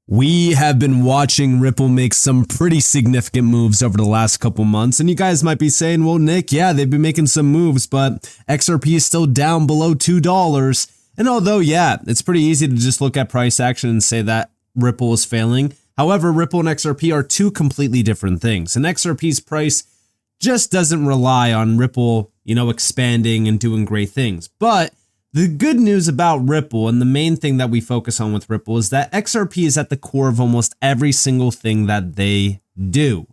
We have been watching Ripple make some pretty significant moves over the last couple months, and you guys might be saying, well, Nick, yeah, they've been making some moves, but XRP is still down below $2. And although, yeah, it's pretty easy to just look at price action and say that Ripple is failing. However, Ripple and XRP are two completely different things, and XRP's price just doesn't rely on Ripple, expanding and doing great things. But the good news about Ripple, and the main thing that we focus on with Ripple, is that XRP is at the core of almost every single thing that they do.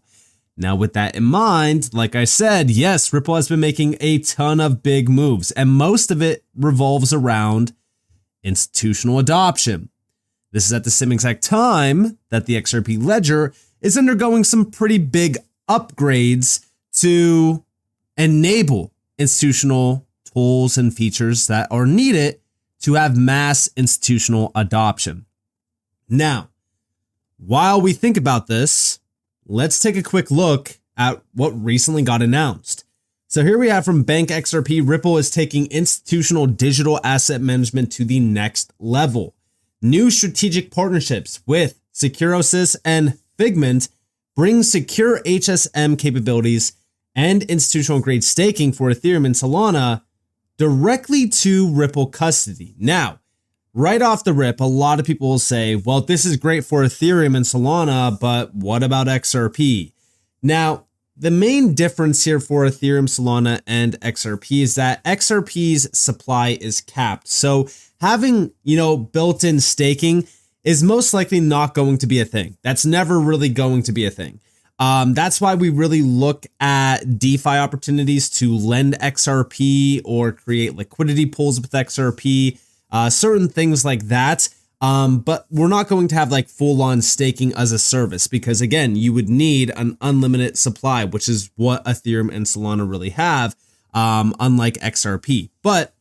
Now, with that in mind, like I said, yes, Ripple has been making a ton of big moves, and most of it revolves around institutional adoption. This is at the same exact time that the XRP ledger is undergoing some pretty big upgrades to enable institutional tools and features that are needed to have mass institutional adoption. Now, while we think about this, let's take a quick look at what recently got announced. So here we have from Bank XRP, Ripple is taking institutional digital asset management to the next level. New strategic partnerships with Securosys and Figment bring secure HSM capabilities and institutional grade staking for Ethereum and Solana directly to Ripple custody. Now, right off the rip, a lot of people will say, well, this is great for Ethereum and Solana, but what about XRP? Now, the main difference here for Ethereum, Solana, and XRP is that XRP's supply is capped. So having, built-in staking is most likely not going to be a thing. That's never really going to be a thing. That's why we really look at DeFi opportunities to lend XRP or create liquidity pools with XRP, certain things like that. But we're not going to have like full-on staking as a service because, again, you would need an unlimited supply, which is what Ethereum and Solana really have, unlike XRP. But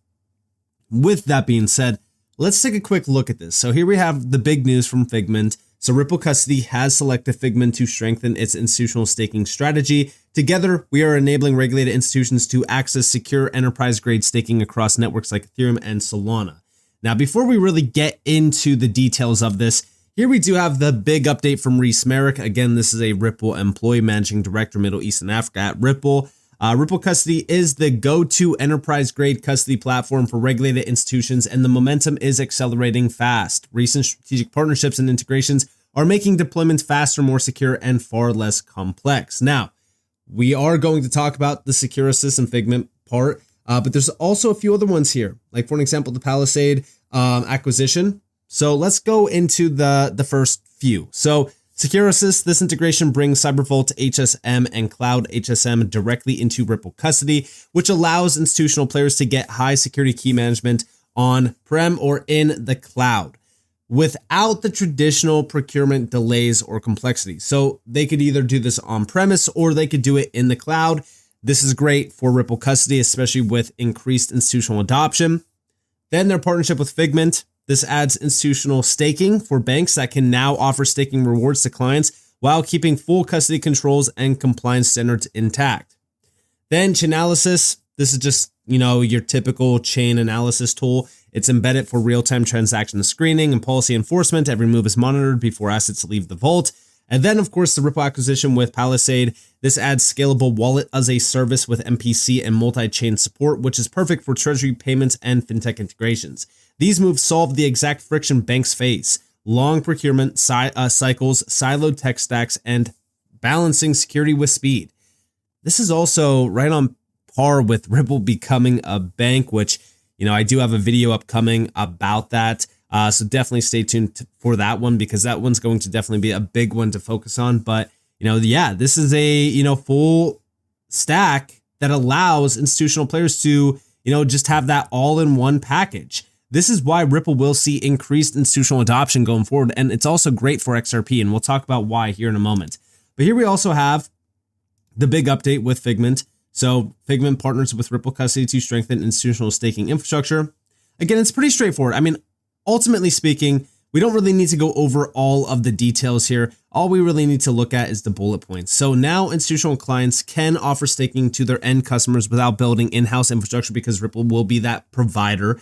with that being said, let's take a quick look at this. So here we have the big news from Figment. So Ripple Custody has selected Figment to strengthen its institutional staking strategy. Together, we are enabling regulated institutions to access secure enterprise-grade staking across networks like Ethereum and Solana. Now, before we really get into the details of this, here we do have the big update from Reese Merrick. Again, this is a Ripple employee managing director, Middle East and Africa at Ripple. Ripple Custody is the go-to enterprise-grade custody platform for regulated institutions, and the momentum is accelerating fast. Recent strategic partnerships and integrations are making deployments faster, more secure, and far less complex. Now, we are going to talk about the Securosys and Figment part, but there's also a few other ones here, like, for example, the Palisade acquisition. So let's go into the first few. So Securosys, this integration brings CyberVault HSM and Cloud HSM directly into Ripple Custody, which allows institutional players to get high security key management on-prem or in the cloud without the traditional procurement delays or complexity. So they could either do this on-premise or they could do it in the cloud. This is great for Ripple Custody, especially with increased institutional adoption. Then their partnership with Figment. This adds institutional staking for banks that can now offer staking rewards to clients while keeping full custody controls and compliance standards intact. Then Chainalysis. This is just, your typical chain analysis tool. It's embedded for real-time transaction screening and policy enforcement. Every move is monitored before assets leave the vault. And then, of course, the Ripple acquisition with Palisade. This adds scalable wallet as a service with MPC and multi-chain support, which is perfect for treasury payments and fintech integrations. These moves solve the exact friction banks face: long procurement cycles, siloed tech stacks, and balancing security with speed. This is also right on par with Ripple becoming a bank, which, I do have a video upcoming about that. So definitely stay tuned for that one, because that one's going to definitely be a big one to focus on. But, this is a, full stack that allows institutional players to, just have that all in one package. This is why Ripple will see increased institutional adoption going forward. And it's also great for XRP. And we'll talk about why here in a moment. But here we also have the big update with Figment. So Figment partners with Ripple Custody to strengthen institutional staking infrastructure. Again, it's pretty straightforward. Ultimately speaking, we don't really need to go over all of the details here. All we really need to look at is the bullet points. So now institutional clients can offer staking to their end customers without building in-house infrastructure, because Ripple will be that provider.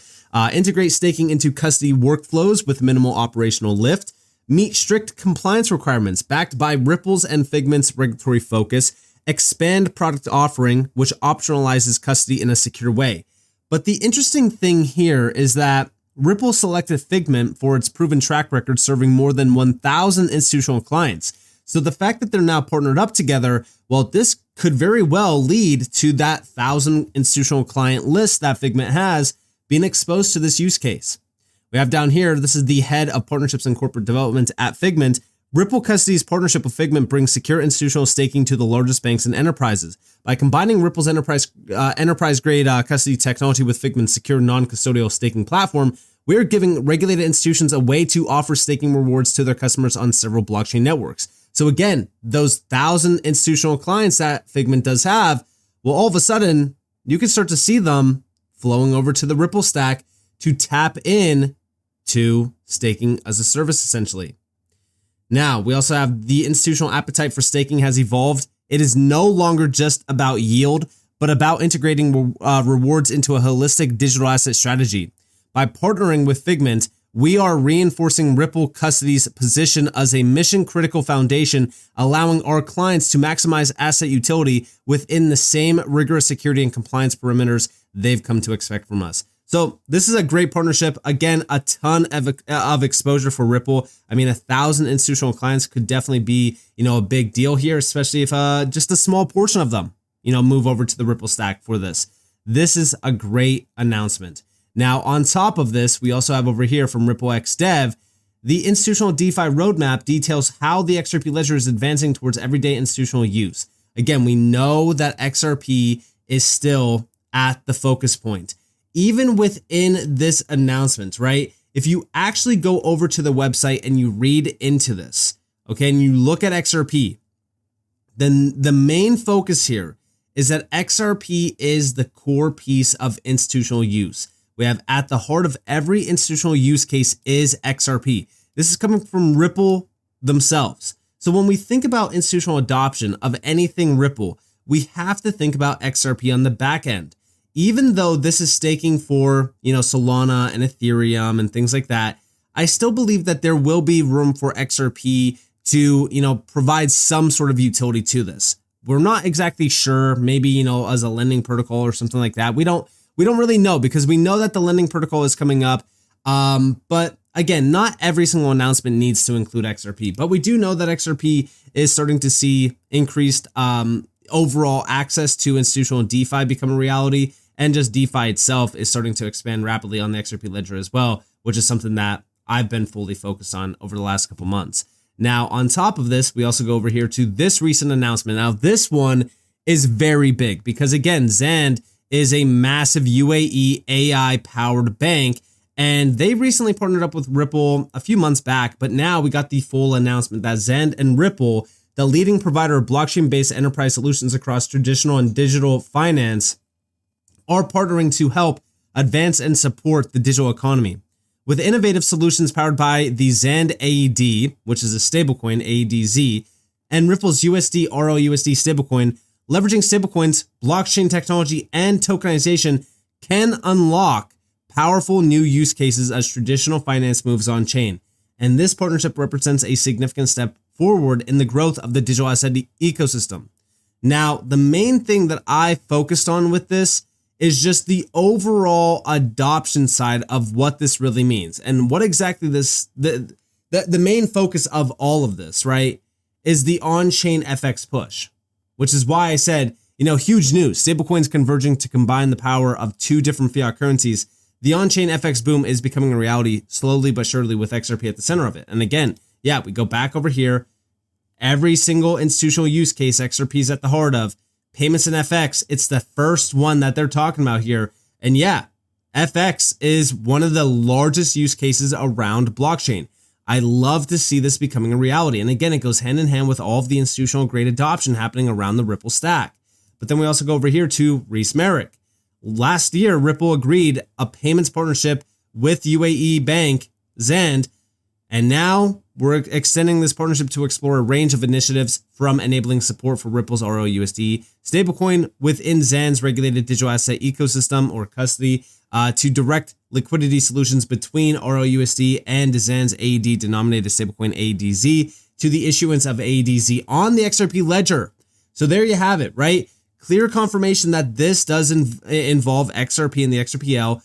Integrate staking into custody workflows with minimal operational lift. meet strict compliance requirements backed by Ripple's and Figment's regulatory focus, expand product offering, which optionalizes custody in a secure way. But the interesting thing here is that Ripple selected Figment for its proven track record serving more than 1,000 institutional clients. So the fact that they're now partnered up together, well, this could very well lead to that 1,000 institutional client list that Figment has being exposed to this use case. We have down here, this is the head of partnerships and corporate development at Figment. Ripple Custody's partnership with Figment brings secure institutional staking to the largest banks and enterprises. By combining Ripple's enterprise-grade custody technology with Figment's secure non-custodial staking platform, we are giving regulated institutions a way to offer staking rewards to their customers on several blockchain networks. So again, those 1,000 institutional clients that Figment does have, well, all of a sudden, you can start to see them flowing over to the Ripple stack to tap in to staking as a service, essentially. Now, we also have the institutional appetite for staking has evolved. It is no longer just about yield, but about integrating rewards into a holistic digital asset strategy. By partnering with Figment, we are reinforcing Ripple Custody's position as a mission-critical foundation, allowing our clients to maximize asset utility within the same rigorous security and compliance perimeters they've come to expect from us. So this is a great partnership. Again, a ton of exposure for Ripple. I mean, 1,000 institutional clients could definitely be, a big deal here, especially if just a small portion of them, move over to the Ripple stack for this. This is a great announcement. Now, on top of this, we also have over here from Ripple X Dev, the institutional DeFi roadmap details how the XRP ledger is advancing towards everyday institutional use. Again, we know that XRP is still at the focus point. Even within this announcement, right? If you actually go over to the website and you read into this, okay, and you look at XRP, then the main focus here is that XRP is the core piece of institutional use. We have at the heart of every institutional use case is XRP. This is coming from Ripple themselves. So when we think about institutional adoption of anything Ripple, we have to think about XRP on the back end. Even though this is staking for, Solana and Ethereum and things like that, I still believe that there will be room for XRP to, provide some sort of utility to this. We're not exactly sure, maybe, as a lending protocol or something like that. We don't really know because we know that the lending protocol is coming up. But again, not every single announcement needs to include XRP, but we do know that XRP is starting to see increased overall access to institutional DeFi become a reality, and just DeFi itself is starting to expand rapidly on the XRP ledger as well, which is something that I've been fully focused on over the last couple months. Now, on top of this, we also go over here to this recent announcement. Now, this one is very big because again, Zand is a massive UAE AI-powered bank, and they recently partnered up with Ripple a few months back, but now we got the full announcement that Zand and Ripple, the leading provider of blockchain-based enterprise solutions across traditional and digital finance, are partnering to help advance and support the digital economy. With innovative solutions powered by the Zand AED, which is a stablecoin, AEDZ, and Ripple's USD RLUSD stablecoin, leveraging stablecoins, blockchain technology, and tokenization can unlock powerful new use cases as traditional finance moves on-chain. And this partnership represents a significant step forward in the growth of the digital asset ecosystem. Now, the main thing that I focused on with this is just the overall adoption side of what this really means and what exactly the main focus of all of this, right, is the on-chain FX push, which is why I said, huge news, stablecoins converging to combine the power of two different fiat currencies. The on-chain FX boom is becoming a reality slowly but surely with XRP at the center of it. And again, yeah, we go back over here, every single institutional use case XRP is at the heart of. Payments and FX, it's the first one that they're talking about here. And yeah, FX is one of the largest use cases around blockchain. I love to see this becoming a reality. And again, it goes hand in hand with all of the institutional grade adoption happening around the Ripple stack. But then we also go over here to Reese Merrick. Last year, Ripple agreed a payments partnership with UAE bank, Zand, And now we're extending this partnership to explore a range of initiatives from enabling support for Ripple's ROUSD stablecoin within Zan's regulated digital asset ecosystem or custody to direct liquidity solutions between ROUSD and Zan's AED denominated stablecoin ADZ to the issuance of ADZ on the XRP ledger. So there you have it, right? Clear confirmation that this does involve XRP and the XRPL.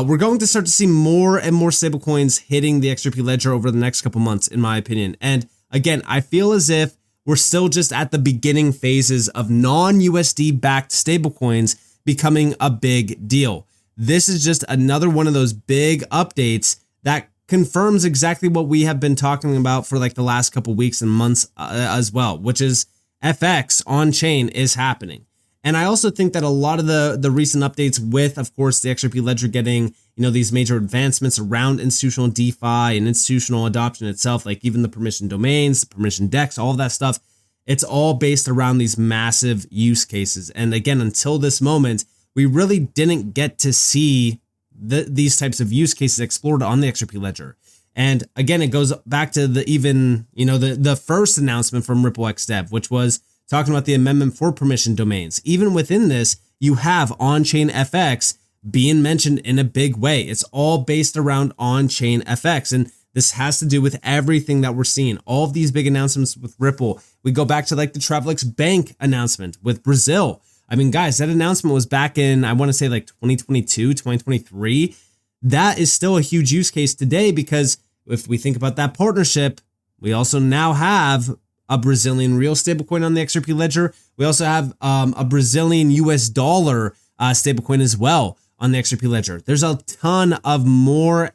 We're going to start to see more and more stablecoins hitting the XRP ledger over the next couple months, in my opinion. And again, I feel as if we're still just at the beginning phases of non-USD backed stablecoins becoming a big deal. This is just another one of those big updates that confirms exactly what we have been talking about for like the last couple weeks and months as well, which is FX on chain is happening. And I also think that a lot of the recent updates with, of course, the XRP ledger getting, these major advancements around institutional DeFi and institutional adoption itself, like even the permission domains, the permission DEX, all of that stuff, it's all based around these massive use cases. And again, until this moment, we really didn't get to see these types of use cases explored on the XRP ledger. And again, it goes back to the first announcement from Ripple XDev, which was talking about the amendment for permission domains. Even within this, you have on-chain FX being mentioned in a big way. It's all based around on-chain FX. And this has to do with everything that we're seeing. All of these big announcements with Ripple. We go back to like the Travelex Bank announcement with Brazil. I mean, guys, that announcement was back in, I want to say like 2022, 2023. That is still a huge use case today because if we think about that partnership, we also now have a Brazilian real stablecoin on the XRP ledger. We also have a Brazilian US dollar stablecoin as well on the XRP ledger. There's a ton of more.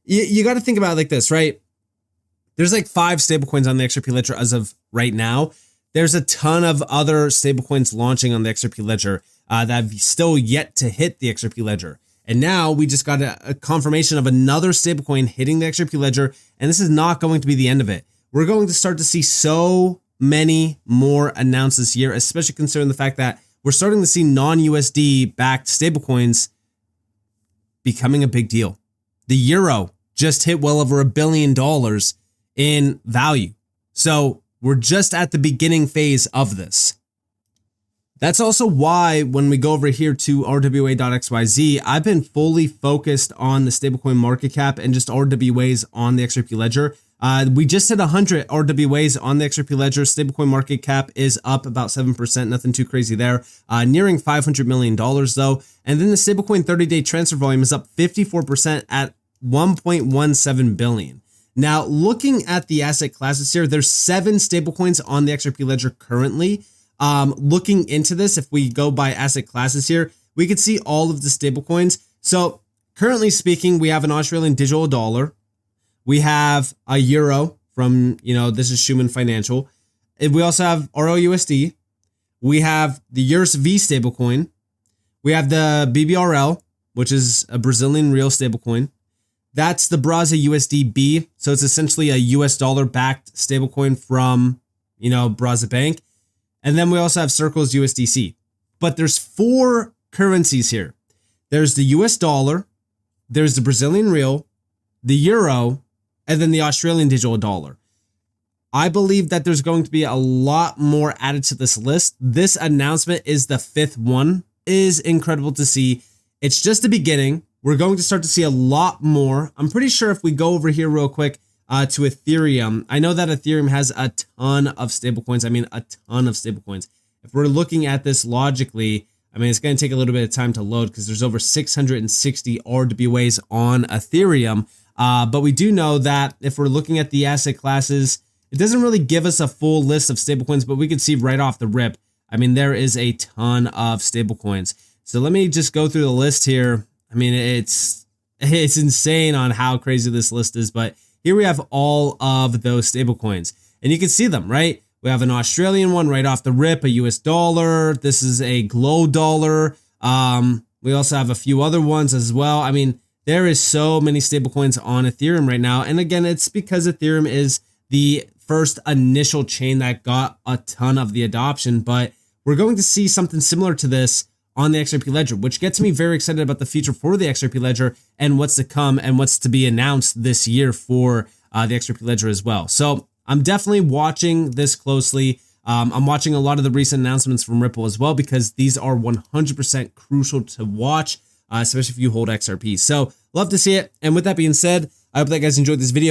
You got to think about it like this, right? There's like 5 stablecoins on the XRP ledger as of right now. There's a ton of other stablecoins launching on the XRP ledger that have still yet to hit the XRP ledger. And now we just got a confirmation of another stablecoin hitting the XRP ledger. And this is not going to be the end of it. We're going to start to see so many more announced this year, especially considering the fact that we're starting to see non-USD backed stablecoins becoming a big deal. The euro just hit well over $1 billion in value. So we're just at the beginning phase of this. That's also why when we go over here to RWA.xyz, I've been fully focused on the stablecoin market cap and just RWAs on the XRP ledger. We just hit 100 RWAs on the XRP ledger. Stablecoin market cap is up about 7%. Nothing too crazy there. Nearing $500 million though. And then the stablecoin 30-day transfer volume is up 54% at 1.17 billion. Now, looking at the asset classes here, there's 7 stablecoins on the XRP ledger currently. Looking into this, if we go by asset classes here, we could see all of the stablecoins. So currently speaking, we have an Australian digital dollar. We have a euro from, this is Schumann Financial. We also have ROUSD. We have the USV stablecoin. We have the BBRL, which is a Brazilian real stablecoin. That's the Braza USDB. So it's essentially a US dollar backed stablecoin from, Braza Bank. And then we also have Circle's USDC. But there's 4 currencies here. There's the US dollar, there's the Brazilian real, the euro, and then the Australian digital dollar. I believe that there's going to be a lot more added to this list. This announcement is the 5th one. It is incredible to see. It's just the beginning. We're going to start to see a lot more. I'm pretty sure if we go over here real quick to Ethereum, I know that Ethereum has a ton of stablecoins. A ton of stablecoins. If we're looking at this logically, it's going to take a little bit of time to load because there's over 660 RWAs on Ethereum. But we do know that if we're looking at the asset classes, it doesn't really give us a full list of stablecoins, but we can see right off the rip. There is a ton of stablecoins. So let me just go through the list here. It's insane on how crazy this list is, but here we have all of those stablecoins and you can see them, right? We have an Australian one right off the rip, a US dollar. This is a Glow dollar. We also have a few other ones as well. There is so many stablecoins on Ethereum right now. And again, it's because Ethereum is the first initial chain that got a ton of the adoption, but we're going to see something similar to this on the XRP ledger, which gets me very excited about the future for the XRP ledger and what's to come and what's to be announced this year for the XRP ledger as well. So I'm definitely watching this closely. I'm watching a lot of the recent announcements from Ripple as well, because these are 100% crucial to watch, especially if you hold XRP. So love to see it. And with that being said, I hope that you guys enjoyed this video.